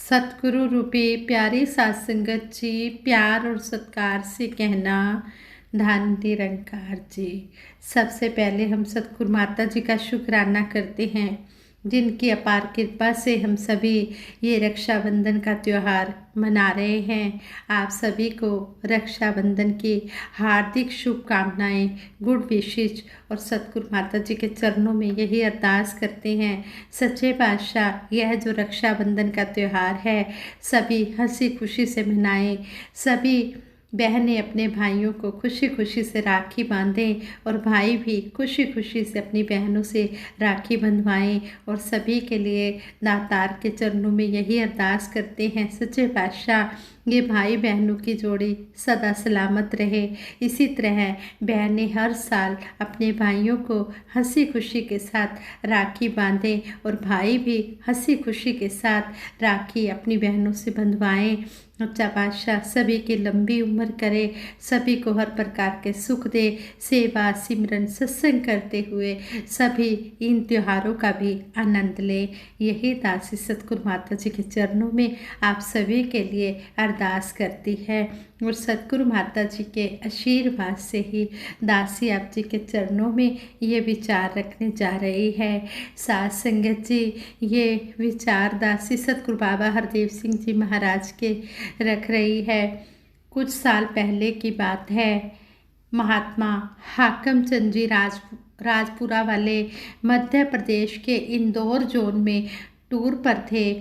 सतगुरु रूपी प्यारी सात संगत जी, प्यार और सत्कार से कहना, धन निरंकार जी। सबसे पहले हम सतगुरु माता जी का शुक्राना करते हैं, जिनकी अपार कृपा से हम सभी ये रक्षाबंधन का त्यौहार मना रहे हैं। आप सभी को रक्षाबंधन की हार्दिक शुभकामनाएं, गुड विशेष। और सतगुरु माता जी के चरणों में यही अरदास करते हैं, सच्चे पातशाह यह जो रक्षाबंधन का त्यौहार है सभी हंसी खुशी से मनाएं। सभी बहनें अपने भाइयों को खुशी खुशी से राखी बांधें और भाई भी खुशी खुशी से अपनी बहनों से राखी बंधवाएं। और सभी के लिए दातार के चरणों में यही अरदास करते हैं, सच्चे पातशाह ये भाई बहनों की जोड़ी सदा सलामत रहे। इसी तरह बहनें हर साल अपने भाइयों को हंसी खुशी के साथ राखी बांधें और भाई भी हंसी खुशी के साथ राखी अपनी बहनों से बंधवाएं। सच्चा पातशाह सभी की लंबी उम्र करे, सभी को हर प्रकार के सुख दे। सेवा सिमरन सत्संग करते हुए सभी इन त्योहारों का भी आनंद लें। यही दासी सतगुरु माता जी के चरणों में आप सभी के लिए अरदास करती है। और सतगुरु माता जी के आशीर्वाद से ही दासी आप जी के चरणों में ये विचार रखने जा रही है। सात संगत जी, ये विचार दासी सतगुरु बाबा हरदेव सिंह जी महाराज के रख रही है। कुछ साल पहले की बात है, महात्मा हाकम चंद जी राजपुरा वाले मध्य प्रदेश के इंदौर जोन में टूर पर थे।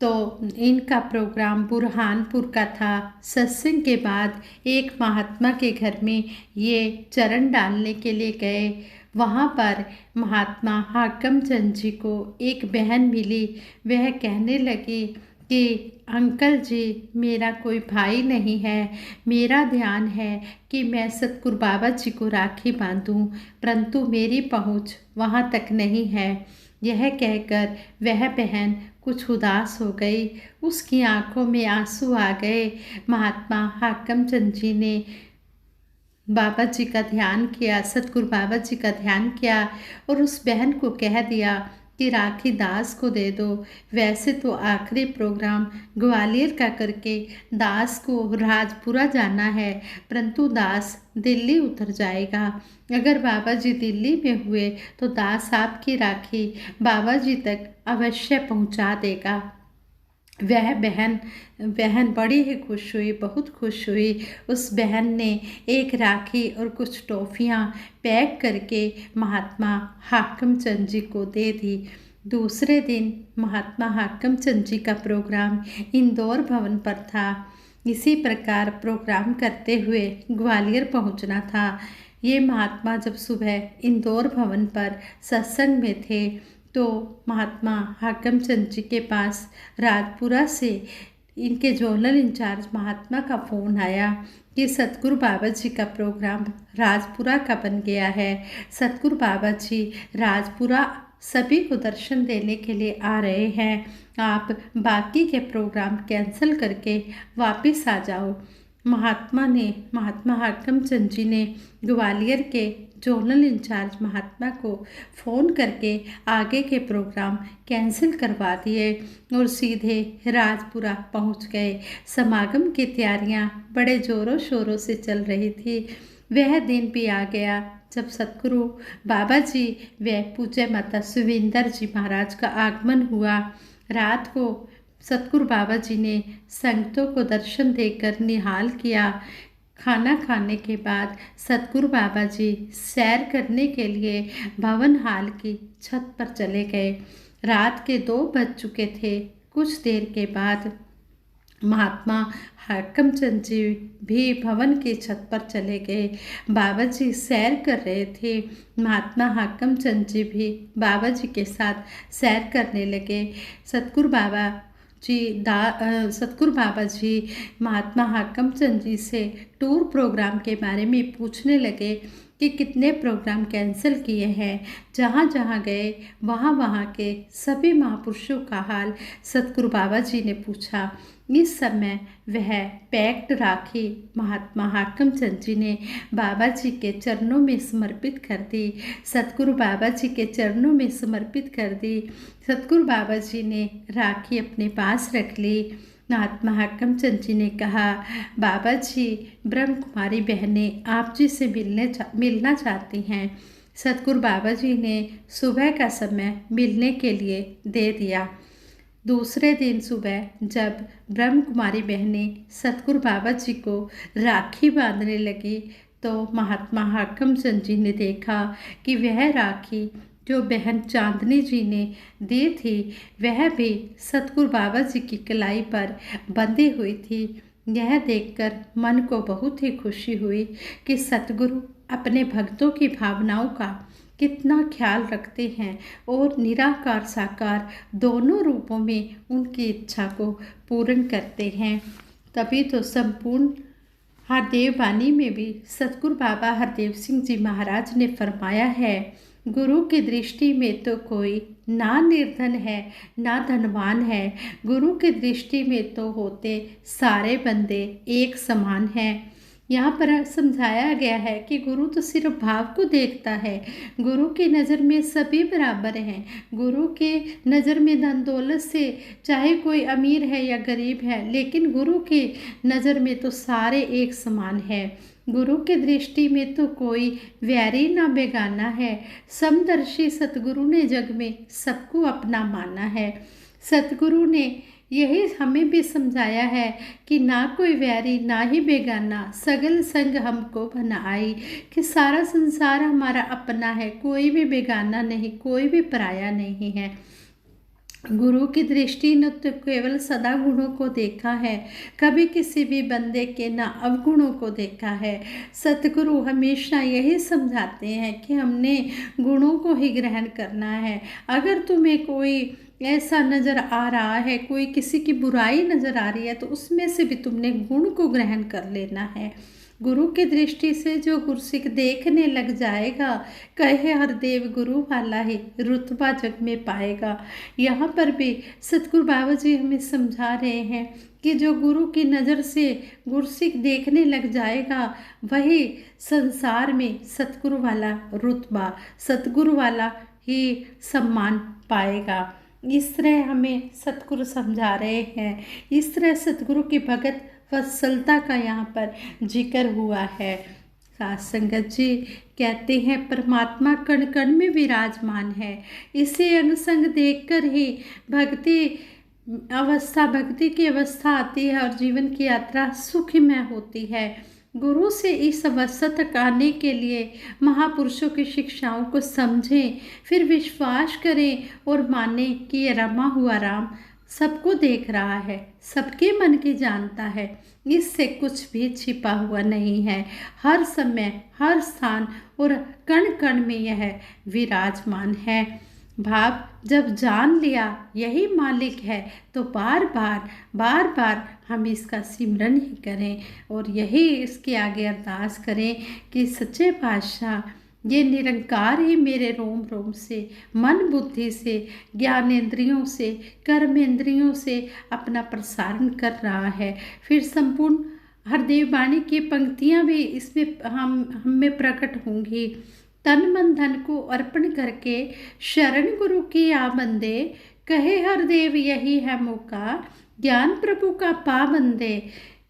तो इनका प्रोग्राम बुरहानपुर का था। सत्संग के बाद एक महात्मा के घर में ये चरण डालने के लिए गए। वहाँ पर महात्मा हाकम चंद जी को एक बहन मिली। वह कहने लगी कि अंकल जी, मेरा कोई भाई नहीं है, मेरा ध्यान है कि मैं सतगुरु बाबा जी को राखी बांधूं, परंतु मेरी पहुंच वहां तक नहीं है। यह कहकर वह बहन कुछ उदास हो गई, उसकी आंखों में आंसू आ गए। महात्मा हाकम चंद जी ने बाबा जी का ध्यान किया, सतगुरु बाबा जी का ध्यान किया और उस बहन को कह दिया कि राखी दास को दे दो। वैसे तो आखिरी प्रोग्राम ग्वालियर का करके दास को राजपुरा जाना है, परंतु दास दिल्ली उतर जाएगा। अगर बाबा जी दिल्ली में हुए तो दास आपकी राखी बाबा जी तक अवश्य पहुंचा देगा। वह बहन बड़ी ही खुश हुई, बहुत खुश हुई। उस बहन ने एक राखी और कुछ टॉफ़ियाँ पैक करके महात्मा हाकम चंद जी को दे दी। दूसरे दिन महात्मा हाकम चंद जी का प्रोग्राम इंदौर भवन पर था। इसी प्रकार प्रोग्राम करते हुए ग्वालियर पहुंचना था। ये महात्मा जब सुबह इंदौर भवन पर सत्संग में थे तो महात्मा हाकम चंद जी के पास राजपुरा से इनके जोनल इंचार्ज महात्मा का फ़ोन आया कि सतगुरु बाबा जी का प्रोग्राम राजपुरा का बन गया है। सतगुरु बाबा जी राजपुरा सभी को दर्शन देने के लिए आ रहे हैं, आप बाकी के प्रोग्राम कैंसिल करके वापस आ जाओ। महात्मा हाकम चंद जी ने ग्वालियर के जोनल इंचार्ज महात्मा को फ़ोन करके आगे के प्रोग्राम कैंसिल करवा दिए और सीधे राजपुरा पहुंच गए। समागम की तैयारियां बड़े ज़ोरों शोरों से चल रही थी। वह दिन भी आ गया जब सतगुरु बाबा जी व पूज्य माता सुविंदर जी महाराज का आगमन हुआ। रात को सतगुरु बाबा जी ने संगतों को दर्शन देकर निहाल किया। खाना खाने के बाद सतगुरु बाबा जी सैर करने के लिए भवन हाल की छत पर चले गए। रात के 2 बज चुके थे। कुछ देर के बाद महात्मा हाकम चंद जी भी भवन की छत पर चले गए। बाबा जी सैर कर रहे थे। महात्मा हाकम चंद जी भी बाबा जी के साथ सैर करने लगे। सतगुरु बाबा जी महात्मा हाकम चंद जी से टूर प्रोग्राम के बारे में पूछने लगे कि कितने प्रोग्राम कैंसिल किए हैं। जहाँ जहाँ गए वहाँ वहाँ के सभी महापुरुषों का हाल सतगुरु बाबा जी ने पूछा। इस समय वह पैक्ड राखी महात्मा हाकम चंद जी ने बाबा जी के चरणों में समर्पित कर दी। सतगुरु बाबा जी के चरणों में समर्पित कर दी। सतगुरु बाबा जी ने राखी अपने पास रख ली। महात्मा हाकम चंद जी ने कहा, बाबा जी ब्रह्म कुमारी बहनें आप जी से मिलना चाहती हैं। सतगुरु बाबा जी ने सुबह का समय मिलने के लिए दे दिया। दूसरे दिन सुबह जब ब्रह्म कुमारी बहनें सतगुरु बाबा जी को राखी बांधने लगी तो महात्मा हाकम चंद जी ने देखा कि वह राखी जो बहन चांदनी जी ने दी थी वह भी सतगुरु बाबा जी की कलाई पर बंधी हुई थी। यह देखकर मन को बहुत ही खुशी हुई कि सतगुरु अपने भक्तों की भावनाओं का कितना ख्याल रखते हैं और निराकार साकार दोनों रूपों में उनकी इच्छा को पूर्ण करते हैं। तभी तो संपूर्ण हरदेव वाणी में भी सतगुरु बाबा हरदेव सिंह जी महाराज ने फरमाया है, गुरु की दृष्टि में तो कोई ना निर्धन है ना धनवान है। गुरु की दृष्टि में तो होते सारे बंदे एक समान हैं। यहाँ पर समझाया गया है कि गुरु तो सिर्फ भाव को देखता है। गुरु की नज़र में सभी बराबर हैं। गुरु के नज़र में धन दौलत से चाहे कोई अमीर है या गरीब है, लेकिन गुरु की नज़र में तो सारे एक समान है। गुरु की दृष्टि में तो कोई वैरी ना बेगाना है। समदर्शी सतगुरु ने जग में सबको अपना माना है। सतगुरु ने यही हमें भी समझाया है कि ना कोई वैरी ना ही बेगाना, सगल संग हमको बनाई, कि सारा संसार हमारा अपना है, कोई भी बेगाना नहीं, कोई भी पराया नहीं है। गुरु की दृष्टि ने तो केवल सदा गुणों को देखा है, कभी किसी भी बंदे के ना अवगुणों को देखा है। सतगुरु हमेशा यही समझाते हैं कि हमने गुणों को ही ग्रहण करना है। अगर तुम्हें कोई ऐसा नज़र आ रहा है, कोई किसी की बुराई नज़र आ रही है, तो उसमें से भी तुमने गुण को ग्रहण कर लेना है। गुरु की दृष्टि से जो गुरसिक देखने लग जाएगा, कहे हरदेव गुरु वाला ही रुतबा जग में पाएगा। यहाँ पर भी सतगुरु बाबा जी हमें समझा रहे हैं कि जो गुरु की नज़र से गुरसिक देखने लग जाएगा, वही संसार में सतगुरु वाला रुतबा, सतगुरु वाला ही सम्मान पाएगा। इस तरह हमें सतगुरु समझा रहे हैं। इस तरह सतगुरु की भगत वत्सलता का यहाँ पर जिक्र हुआ है। साथ संगत जी कहते हैं, परमात्मा कण कण में विराजमान है। इसे अंग संग देखकर ही भक्ति की अवस्था आती है और जीवन की यात्रा सुखमय होती है। गुरु से इस अवस्था तक आने के लिए महापुरुषों की शिक्षाओं को समझें, फिर विश्वास करें और मानें कि ये रमा हुआ राम सबको देख रहा है, सबके मन की जानता है, इससे कुछ भी छिपा हुआ नहीं है। हर समय हर स्थान और कण कण में यह विराजमान है। भाव जब जान लिया यही मालिक है, तो बार बार हम इसका सिमरन ही करें और यही इसके आगे अरदास करें कि सच्चे पातशाह ये निरंकार ही मेरे रोम रोम से, मन बुद्धि से, ज्ञानेंद्रियों से, कर्मेंद्रियों से अपना प्रसारण कर रहा है। फिर संपूर्ण हरदेव वाणी की पंक्तियाँ भी इसमें हम में प्रकट होंगी। तन मन धन को अर्पण करके शरण गुरु की आ बंदे, कहे हरदेव यही है मौका, ज्ञान प्रभु का पा बंदे।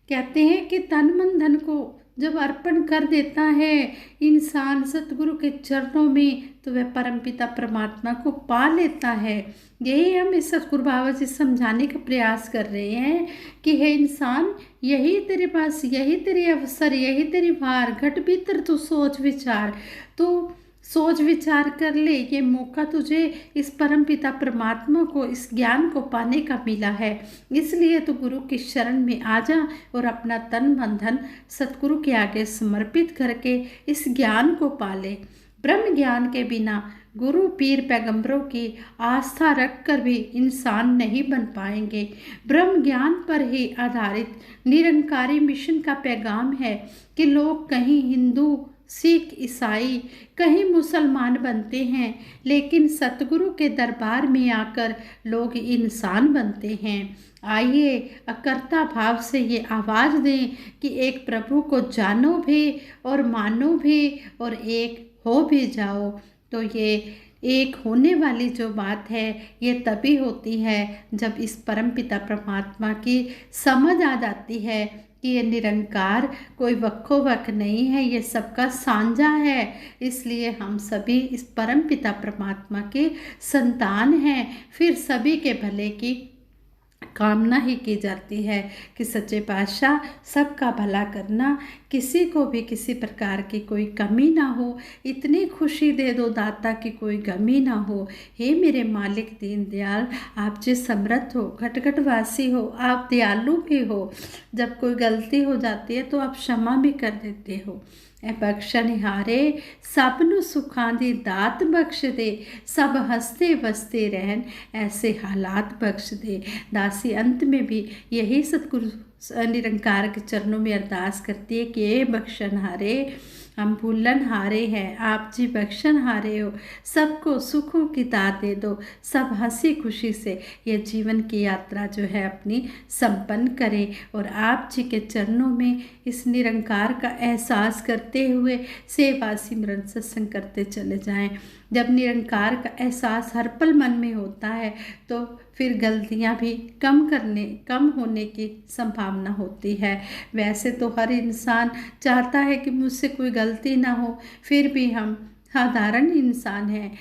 कहते हैं कि तन मन धन को जब अर्पण कर देता है इंसान सतगुरु के चरणों में, तो वह परमपिता परमात्मा को पा लेता है। यही हमें सतगुरु बाबा जी समझाने का प्रयास कर रहे हैं कि हे इंसान, यही तेरे पास, यही तेरे अवसर, यही तेरी वार, घट भीतर तू सोच विचार, तो सोच विचार कर ले। ये मौका तुझे इस परमपिता परमात्मा को, इस ज्ञान को पाने का मिला है। इसलिए तो गुरु की शरण में आ जा और अपना तन मन धन सतगुरु के आगे समर्पित करके इस ज्ञान को पाले। ब्रह्म ज्ञान के बिना गुरु पीर पैगंबरों की आस्था रखकर भी इंसान नहीं बन पाएंगे। ब्रह्म ज्ञान पर ही आधारित निरंकारी मिशन का पैगाम है कि लोग कहीं हिंदू सिख, ईसाई, कहीं मुसलमान बनते हैं, लेकिन सतगुरु के दरबार में आकर लोग इंसान बनते हैं। आइए अकर्ता भाव से ये आवाज़ दें कि एक प्रभु को जानो भी और मानो भी और एक हो भी जाओ। तो ये एक होने वाली जो बात है ये तभी होती है जब इस परमपिता परमात्मा की समझ आ जाती है कि ये निरंकार कोई वक्को वक नहीं है, ये सबका साझा है। इसलिए हम सभी इस परमपिता परमात्मा के संतान हैं। फिर सभी के भले की कामना ही की जाती है कि सच्चे पातशाह सबका भला करना, किसी को भी किसी प्रकार की कोई कमी ना हो, इतनी खुशी दे दो दाता कि कोई गमी ना हो। हे मेरे मालिक दीन दयाल, आप जो समर्थ हो, घटघटवासी हो, आप दयालु भी हो। जब कोई गलती हो जाती है तो आप क्षमा भी कर देते हो। ए बख्शनिहारे सबनु सुखां दी दात बख्श दे, सब हंसते बसते रहन ऐसे हालात बख्श दे। दासी अंत में भी यही सतगुरु निरंकार के चरणों में अरदास करती है कि ए बख्शनहारे, हम भूलन हारे हैं, आप जी बख्शन हारे हो। सबको सुखों की दात दे दो, सब हंसी खुशी से ये जीवन की यात्रा जो है अपनी संपन्न करें और आप जी के चरणों में इस निरंकार का एहसास करते हुए सेवा सिमरन सत्संग करते चले जाएं। जब निरंकार का एहसास हर पल मन में होता है तो फिर गलतियां भी कम होने की संभावना होती है। वैसे तो हर इंसान चाहता है कि मुझसे कोई गलती ना हो, फिर भी हम साधारण इंसान हैं,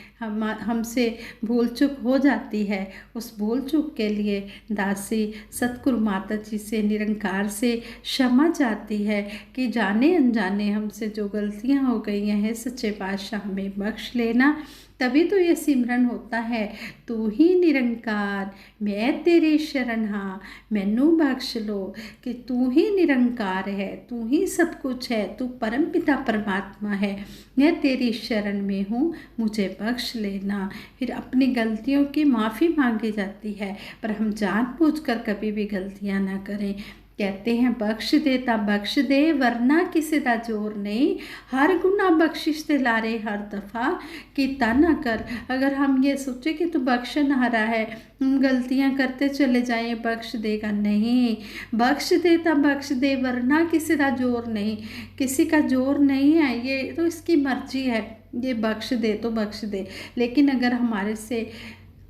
हमसे भूल चूक हो जाती है। उस भूल चूक के लिए दासी सतगुरु माता जी से, निरंकार से क्षमा चाहती है कि जाने अनजाने हमसे जो गलतियां हो गई हैं सच्चे पातशाह हमें बख्श लेना। तभी तो ये सिमरन होता है, तू ही निरंकार मैं तेरी शरण हाँ, मैनू बख्श लो। कि तू ही निरंकार है, तू ही सब कुछ है, तू परमपिता परमात्मा है, मैं तेरी शरण में हूँ, मुझे बख्श लेना। फिर अपनी गलतियों की माफ़ी मांगी जाती है, पर हम जानबूझकर कभी भी गलतियाँ ना करें। कहते हैं बख्श देता बख्श दे, वरना किसी का जोर नहीं, हर गुना बख्शिश दिलारे हर दफ़ा कीता ना कर। अगर हम ये सोचे कि तू बख्शन हारा है, हम गलतियां करते चले जाएं, बख्श देगा नहीं। बख्श देता बख्श दे, वरना किसी का जोर नहीं, किसी का जोर नहीं है, ये तो इसकी मर्जी है, ये बख्श दे तो बख्श दे। लेकिन अगर हमारे से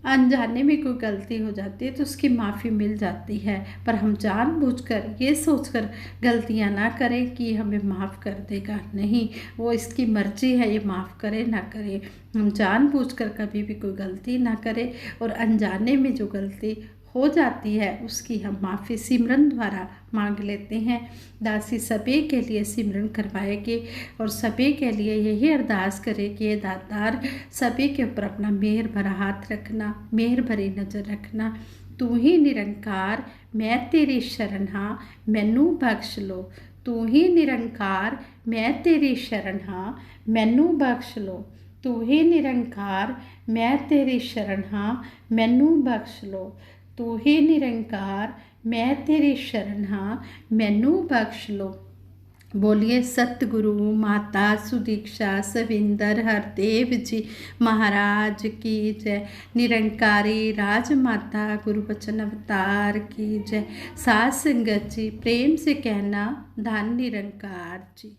अनजाने में कोई गलती हो जाती है तो उसकी माफ़ी मिल जाती है, पर हम जानबूझकर ये सोचकर गलतियां ना करें कि हमें माफ़ कर देगा, नहीं, वो इसकी मर्जी है, ये माफ़ करे ना करे। हम जानबूझकर कभी भी कोई गलती ना करें और अनजाने में जो गलती हो जाती है उसकी हम माफ़ी सिमरन द्वारा मांग लेते हैं। दासी सभी के लिए सिमरन करवाएगी और सभी के लिए यही अरदास करे कि ये दातार सभी के ऊपर अपना मेहर भरा हाथ रखना, मेहर भरी नज़र रखना। तू ही निरंकार मैं तेरी शरण हाँ, मैनू बख्श लो। तू ही निरंकार मैं तेरी शरण हाँ, मैनू बख्श लो। तू ही निरंकार मैं तेरी शरण हाँ, मैनू बख्श लो। तू ही निरंकार मैं तेरी शरण हाँ, मैनू बख्श लो। बोलिए सतगुरु माता सुदीक्षा सविंदर हरदेव जी महाराज की जय। निरंकारी राजमाता गुरु बचन अवतार की जय। साध संगत जी प्रेम से कहना धन निरंकार जी।